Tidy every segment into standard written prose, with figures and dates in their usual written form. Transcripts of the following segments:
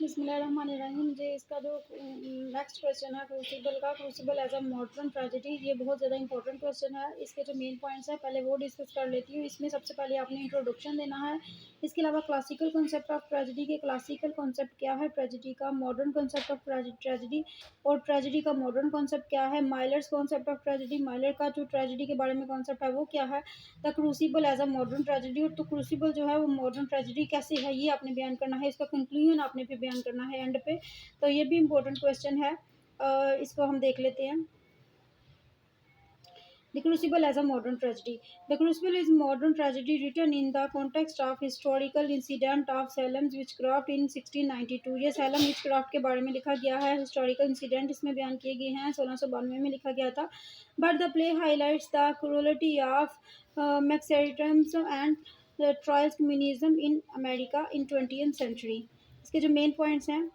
बिस्मिल्लाहिर्रहमानिर्रहीम। मुझे इसका जो नेक्स्ट क्वेश्चन है क्रूसिबल का, crucible as a modern tragedy, ये बहुत ज़्यादा इंपॉर्टेंट क्वेश्चन है। इसके जो मेन पॉइंट्स हैं पहले वो डिस्कस कर लेती हूँ। इसमें सबसे पहले आपने इंट्रोडक्शन देना है। इसके अलावा क्लासिकल कॉन्सेप्ट ऑफ ट्रेजेडी के, क्लासिकल कॉन्सेप्ट क्या है ट्रेजेडी का, मॉडर्न कॉन्सेप्ट ऑफ ट्रेजेडी और ट्रेजेडी का मॉडर्न कॉन्सेप्ट क्या है, माइलर्स कॉन्सेप्ट ऑफ ट्रेजेडी, माइलर का जो ट्रेजेडी के बारे में कॉन्सेप्ट है वो क्या है, the crucible as a modern tragedy. और तो क्रूसिबल जो है वो मॉडर्न ट्रेजेडी कैसे है ये आपने बयान करना है। इसका कंक्लूजन आपने फिर बयान करना है एंड पे। तो ये भी इम्पोर्टेंट क्वेश्चन है। इसको हम देख लेते हैं। The Crucible as a modern tragedy. The Crucible is modern tragedy written in the context of historical incident of Salem's witchcraft in 1692. ये सैलम विचक्राफ्ट के बारे में लिखा गया है। हिस्टोरिकल इंसिडेंट इसमें बयान किए गए हैं। 1692 में लिखा गया था। But the play highlights the cruelty of McCarthyism and trials communism in America in 20th century. इसके जो मेन पॉइंट्स हैं,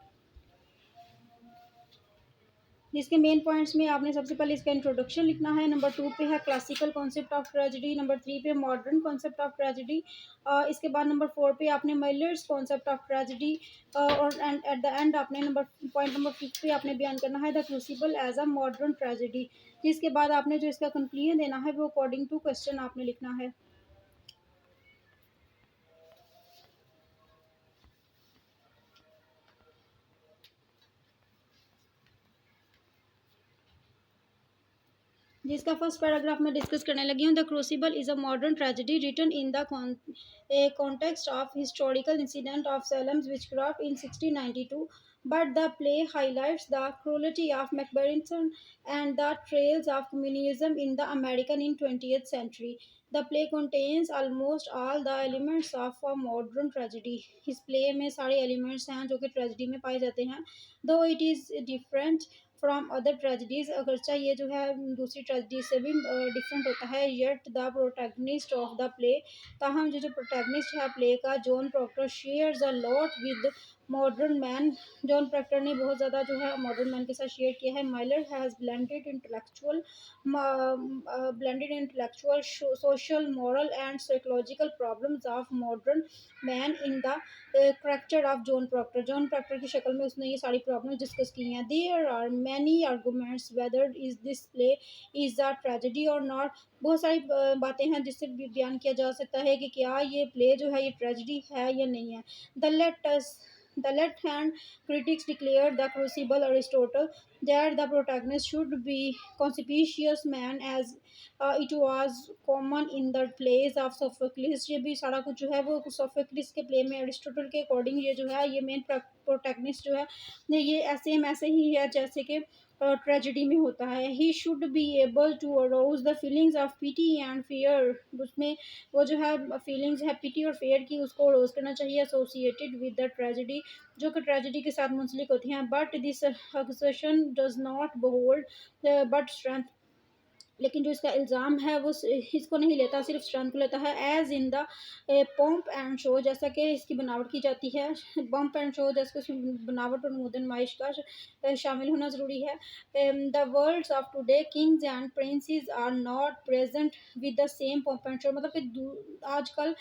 जिसके मेन पॉइंट्स में आपने सबसे पहले इसका इंट्रोडक्शन लिखना है। नंबर 2 पे है classical concept of tragedy. Number 3 पे मॉडर्न कॉन्सेप्ट ऑफ ट्रेजेडी। इसके बाद नंबर 4 पे आपने माइलर्स कॉन्सेप्ट ऑफ ट्रेजेडी। और एंड एट द एंड आपने पॉइंट नंबर 5 पे आपने बयान करना है the crucible as a modern tragedy. जिसके बाद आपने जो इसका कंक्लूजन देना है वो अकॉर्डिंग टू क्वेश्चन आपने लिखना है। जिसका फर्स्ट पैराग्राफ में डिस्कस करने लगी हूँ। The Crucible is a modern tragedy written in the context of historical incident of Salem's witchcraft in 1692. But the play highlights the cruelty of Macbethson and the trails of communism in the American in 20th century. The play contains almost all the elements of a modern tragedy. इस play में सारे elements हैं जो कि tragedy में पाए जाते हैं। Though it is different from other tragedies, अगरचा ये जो है दूसरी ट्रेजिडी से भी डिफरेंट होता है। Yet the protagonist of the play, ताहम जो प्रोटैगनिस्ट है प्ले का, John Proctor, shares a lot with modern man. John Proctor ने बहुत ज़्यादा जो है मॉडर्न मैन के साथ शेयर किया है। Mylar has blended intellectual, social, moral and psychological problems of modern man in the character of John Proctor. John Proctor की शक्ल में उसने ये सारी प्रॉब्लम डिस्कस की हैं। There are many arguments whether is this play is a tragedy or not. बहुत सारी बातें हैं जिससे बयान किया जा सकता है कि क्या ये प्ले जो है ये ट्रेजेडी है या नहीं है। The left-hand critics declared the Crucible Aristotle that the protagonist should be conspicuous man as it was common in the plays of Sophocles। ये भी सारा कुछ जो है वो सोफोक्लिस के प्ले में अरिस्टोटल के अकॉर्डिंग ये जो है ये मेन प्रोटैगनिस्ट जो है ये ऐसे ही है जैसे कि ट्रेजेडी में होता है। He should be able to arouse the feelings of pity and fear. उसमें वो जो है फीलिंग्स है पिटी और फेयर की उसको अराउज करना चाहिए एसोसिएटेड विद द ट्रेजेडी, जो कि ट्रेजेडी के साथ मुंसलिक होती हैं। But this accession does not behold but strength, लेकिन जो इसका इल्ज़ाम है वो इसको नहीं लेता, सिर्फ स्ट्रेंथ को लेता है। As in the pomp and show, जैसा कि इसकी बनावट की जाती है। पम्प एंड शो जैसे उसकी बनावट और नमूद नुमाइश का शामिल होना ज़रूरी है। The worlds of today kings and princes are not present with the same pomp and show, मतलब कि आजकल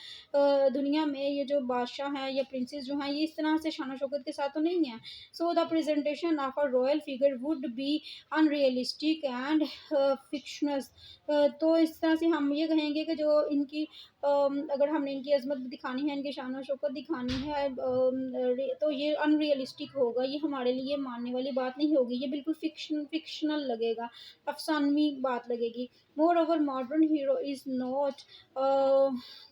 दुनिया में ये जो बादशाह हैं या प्रिंसेस जो हैं ये इस तरह से शान शौकत के साथ तो नहीं है। So the presentation of a royal figure would be unrealistic and fictions. तो इस तरह से हम ये कहेंगे कि जो इनकी अगर हमने इनकी अजमत दिखानी है, इनकी शान शौकत दिखानी है, तो ये अनरियलिस्टिक होगा, ये हमारे लिए मानने वाली बात नहीं होगी, ये बिल्कुल फिक्शनल लगेगा, अफसानवी बात लगेगी। More over modern hero is not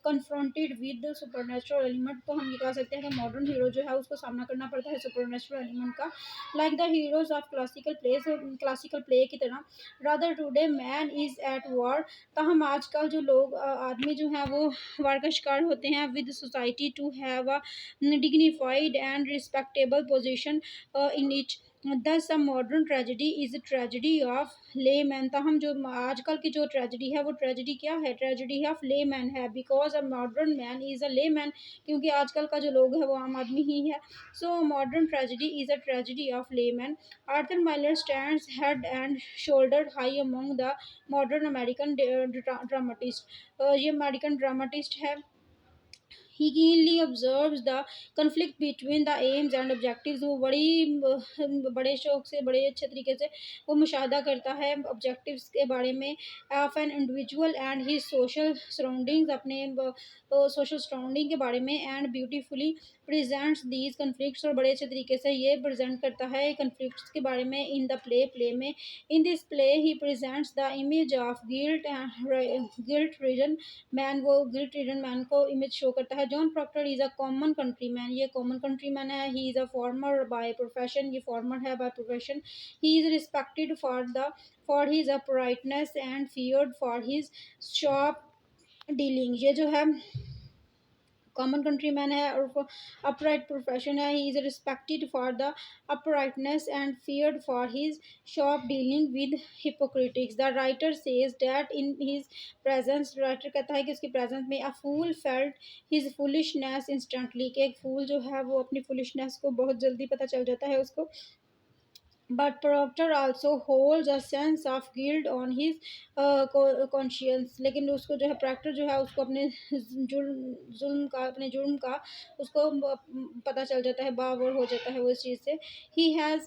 confronted with supernatural element. तो हम ये कह सकते हैं कि मॉडर्न हीरो जो है उसको सामना करना पड़ता है सुपरनेचुरल एलिमेंट का, like the heroes of classical play की तरह। Rather today man is at war, ताहम आजकल जो लोग आदमी जो हैं वो वार का शिकार होते हैं with society to have a dignified and respectable position in it. Thus a modern tragedy is a tragedy of lay man, ताहम जो आजकल की जो ट्रेजेडी है वो ट्रेजेडी क्या है, ट्रेजेडी ऑफ ले मैन है। Because a modern man is a ले मैन, क्योंकि आजकल का जो लोग है वो आम आदमी ही है। So modern tragedy is a tragedy of lay man. Arthur Miller stands head and shoulder high among the modern American dramatist. ये अमेरिकन ड्रामाटिस्ट है, he keenly observes the conflict between the aims and objectives. वो बड़े शौक से बड़े अच्छे तरीके से वो मुशाहदा करता है ऑब्जेक्टिव्स के बारे में of an individual and he social surroundings, अपने सोशल सराउंडिंग के बारे में, and beautifully presents these conflicts, और बड़े अच्छे तरीके से ये प्रेजेंट करता है कन्फ्लिक्ट्स के बारे में इन द प्ले में। In this play he presents the image of guilt reason man, वो गिल्ट रीजन मैन को इमेज शो करता है। John Proctor is a common country man, ये कॉमन कंट्री मैन है। He is a farmer by profession, ये farmer है by profession. He is respected for his uprightness and feared for his sharp dealing. ये जो है common country man है और upright profession है। He is respected for the uprightness and feared for his sharp dealing with hypocritics. The writer says that in his presence, writer कहता है कि उसकी प्रेजेंस में a fool felt his foolishness instantly, कि एक फूल जो है वो अपनी फुलिशनेस को बहुत जल्दी पता चल जाता है उसको। But Proctor also holds a sense of guilt on his conscience, लेकिन उसको जो है प्रॉक्टर जो है उसको अपने जुर्म का उसको पता चल जाता है, बावर हो जाता है वो इस चीज़ से। He has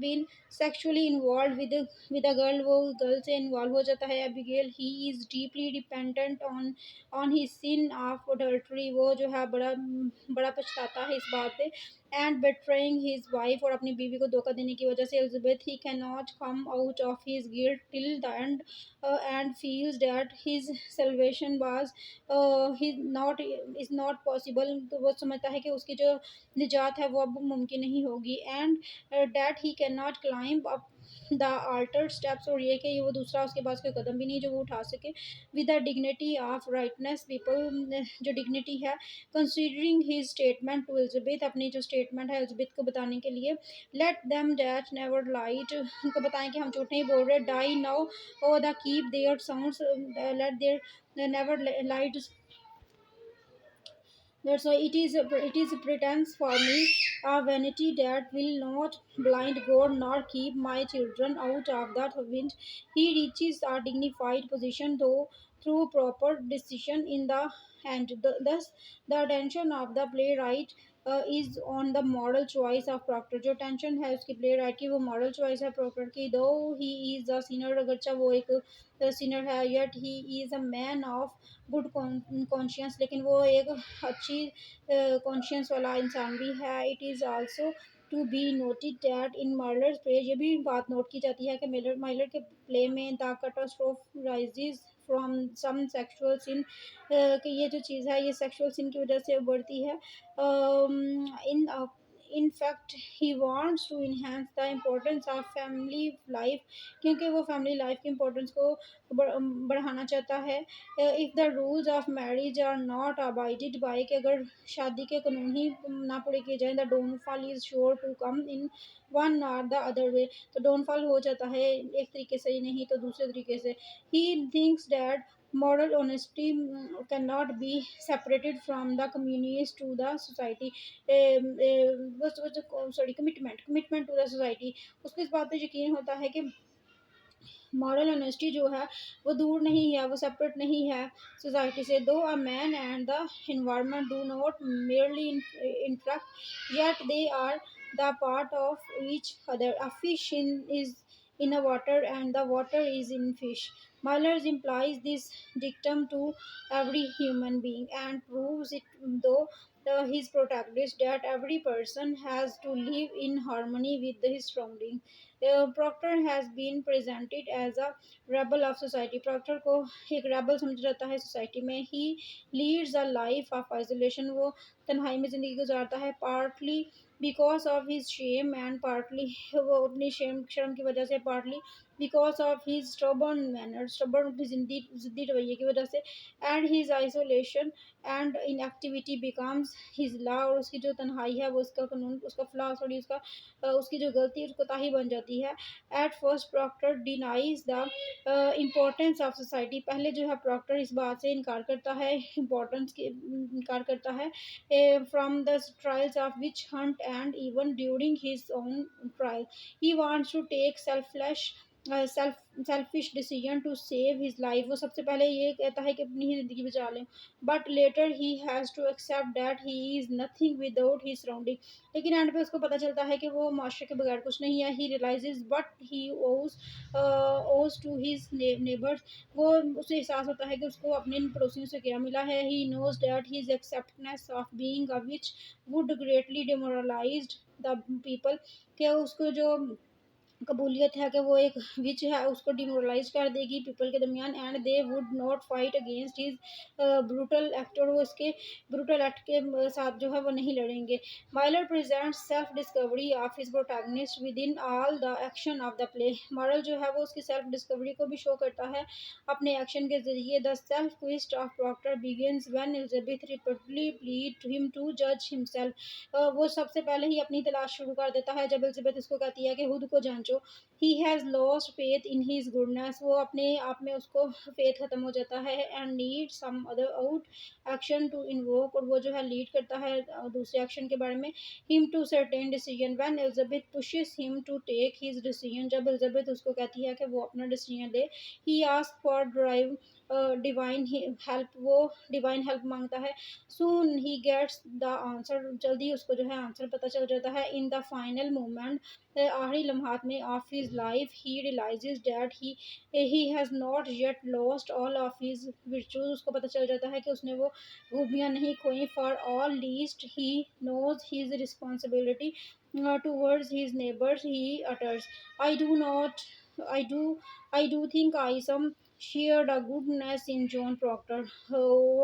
been sexually involve with a girl, वो गर्ल से इन्वॉल्व हो जाता है Abigail. He is deeply dependent on his sin of adultery, वो जो है बड़ा बड़ा पछताता है इस बात पे। एंड betraying his wife, और अपनी बीवी को धोखा देने की वजह से Elizabeth, he cannot come out of his guilt till the end, and feels that his salvation was he not is not possible, तो वो समझता है कि उसकी जो निजात है वो अब मुमकिन नहीं होगी। And that he cannot climb up the alter steps, और ये कि वो दूसरा उसके पास कोई कदम भी नहीं जो वो उठा सके। With the dignity of rightness people, जो डिग्निटी है considering his statement to Elizabeth, अपनी जो स्टेटमेंट है एलिजाबेथ को बताने के लिए। Let them that never lied, उनको बताएं कि हम झूठ नहीं बोल रहे। Die now oh the keep their sounds, let their never lied, that's why it is a pretense for me, a vanity that will not blind God nor keep my children out of that wind. He reaches a dignified position though through proper decision in the hand. Thus, the attention of the playwright is on the moral choice of Proctor. जो tension है उसकी play right की वो moral choice है Procter की। दो ही is a Sinner, अगरचा वो एक सिनर है, yet he is a man of good conscience, लेकिन वो एक अच्छी कॉन्शियंस वाला इंसान भी है। It is also to be noted that in Miller's play, ये भी बात नोट की जाती है कि माइलर के प्ले में the catastrophe rises from some sexual sin, कि ये जो चीज़ है ये सेक्सुअल सिन की वजह से बढ़ती है। इन in fact he wants to enhance the importance of family life, क्योंकि वो फैमिली लाइफ की इम्पोर्टेंस को बढ़ाना चाहता है। If the rules of marriage are not abided by, कि अगर शादी के कानून ही ना पूरे किए जाएँ, the downfall is sure to come in one or the other way, तो डाउनफॉल हो जाता है एक तरीके से ही नहीं तो दूसरे तरीके से। He thinks that moral honesty cannot be separated from the communities to the society, sorry commitment to the society, उसको इस बात पे यकीन होता है कि मॉरल ऑनेस्टी जो है वो दूर नहीं है, वो सेपरेट नहीं है सोसाइटी से। Though a man and the environment do not merely interact, yet they are the part of each other. A fish in a water and the water is in fish. Myers implies this dictum to every human being and proves it though his protagonist that every person has to live in harmony with his surroundings. Proctor has been presented as a rebel of society. Proctor को एक rebel समझा जाता है society में। He leads a life of isolation, वो तन्हाई में ज़िंदगी गुजारता है। Partly because of his shame and partly वो अपनी शर्म की वजह से, partly because of his stubborn manner, stubborn अपनी ज़िद्दी रवैये की वजह से, and his isolation and inactivity becomes his law, और उसकी जो तन्हाई है वो उसका कानून, उसका फ्लॉ, सॉरी उसका उसकी जो गलती उसको ताही बन जाती है। At first Proctor denies the importance of society, पहले जो है प्रॉक्टर इस बात से इनकार करता है, इम्पोर्टेंस की इनकार करता है from the trials of witch hunt and even during his own trial. He wants to take selfless selfish decision to save his life. वो सबसे पहले ये कहता है कि अपनी ही ज़िंदगी बचा लें, but later he has to accept that he is nothing without he surrounding. लेकिन एंड पे उसको पता चलता है कि वो माशरे के बगैर कुछ नहीं है। ही रियलाइजेज बट ही ओज टू हिज नेबर्स। वो उसे एहसास होता है कि उसको अपने पड़ोसियों से क्या मिला है। He knows that his acceptance of being a witch would greatly demoralized the people. कि उसको जो कबूलियत है कि वो एक विच है उसको डिमोरलाइज कर देगी पीपल के दरमियान, and they would not fight against his brutal act. और वो इसके ब्रूटल एक्ट के साथ जो है वो नहीं लड़ेंगे। Mylar presents self discovery of his protagonist with in all the action of the play. Moral जो है वो उसकी सेल्फ डिस्कवरी को भी शो करता है अपने एक्शन के जरिए। The self quest of Proctor begins when Elizabeth repeatedly plead him to जज हिमसेल्फ। वो सबसे पहले ही अपनी तलाश शुरू कर देता है जब एलिजाबेथ उसको कहती है कि खुद को जांचो। He has lost faith in his goodness. वो अपने आप में उसको फेथ खत्म हो जाता है। And need some other out action to invoke. और वो जो है लीड करता है दूसरे एक्शन के बारे में। Him to certain decision when Elizabeth pushes him to take his decision. जब एलिजाबेथ उसको कहती है कि वो अपना डिसीजन ले। He ask for drive divine help. वो डिवाइन हेल्प मांगता है। Soon he gets the answer. जल्दी उसको जो है आंसर पता चल जाता है। इन द फाइनल मोमेंट, आखिरी लम्हात में of his life, he realizes that he has not yet lost all of his virtues। उसको पता चल जाता है कि उसने वो खूबियाँ नहीं खोई। For all least he knows his responsibility towards his neighbours. He utters, I do not I do I do think I some shared a goodness in John Proctor.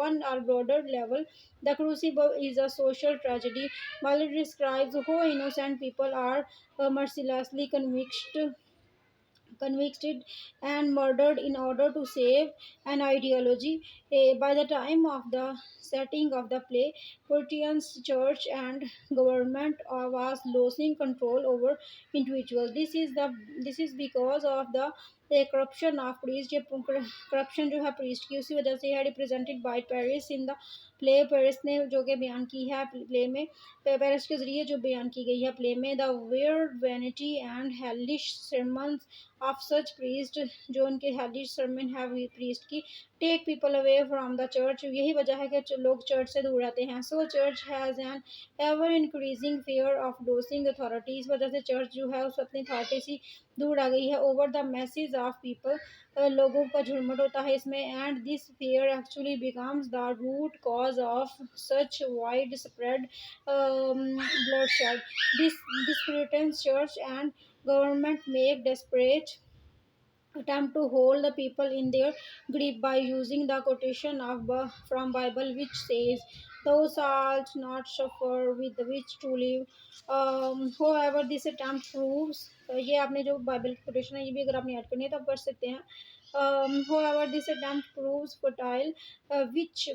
On a broader level, the crucible is a social tragedy. While it describes how innocent people are mercilessly convicted and murdered in order to save an ideology. By the time of the setting of the play, Puritan's church and government was losing control over individuals. This is because of the corruption of priest। ये corruption जो है priest की उसी वजह से है। represented by Paris in the play। Paris ने जो कि बयान की है प्ले में, पेरिस के जरिए जो बयान की गई है प्ले में। The weird vanity and hellish sermons of such priest. जो उनके हेलिश सरमन है प्रीस्ट की। Take people away from the church. यही वजह है कि लोग चर्च से दूर रहते हैं। So church has an ever increasing fear of dosing authority. इस वजह से चर्च जो है उस अपनी अथॉरिटी से दूर आ गई है। Over the message of people, लोगों का झुरमुट होता है इसमें। And this fear actually becomes the root cause of such widespread bloodshed. This Puritan church and government make desperate attempt to hold the people in their grip by using the quotation of from Bible which says, "Thou shalt not suffer with which to live." However, this attempt proves, ये आपने जो Bible की quotation है ये भी अगर आपने add करनी है तो आप कर सकते हैं। However, this attempt proves fertile, which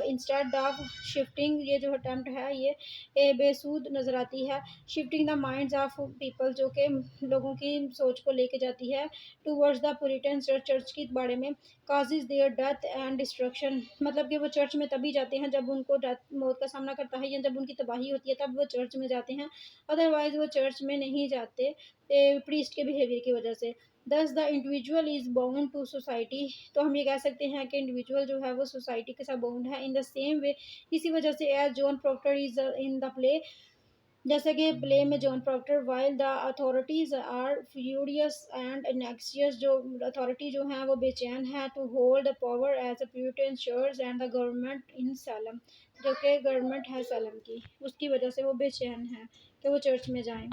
instead of shifting, ये जो attempt है ये बेसूद नज़र आती है। Shifting the minds of people, जो कि लोगों की सोच को लेके जाती है टूवर्ड्स द पुरिटन चर्च, चर्च के बारे में। Causes there death and destruction. मतलब कि वो चर्च में तभी जाते हैं जब उनको मौत का सामना करता है या जब उनकी तबाही होती है तब वो चर्च में जाते हैं। अदरवाइज वो चर्च में नहीं जाते प्रीस्ट के बिहेवियर की वजह से। Thus the individual is bound to society. तो हम ये कह सकते हैं कि इंडिविजुअल जो है वो सोसाइटी के साथ बाउंड है। इन द सेम वे, इसी वजह से as John Proctor is in the play, जैसे कि प्ले में John Proctor, while the authorities are furious and anxious. जो अथॉरिटी जो है वो बेचैन है to hold the power as a Puritan church and the government in Salem. जो कि गवर्नमेंट है सैलम की, उसकी वजह से वो बेचैन है कि वो चर्च में जाएं।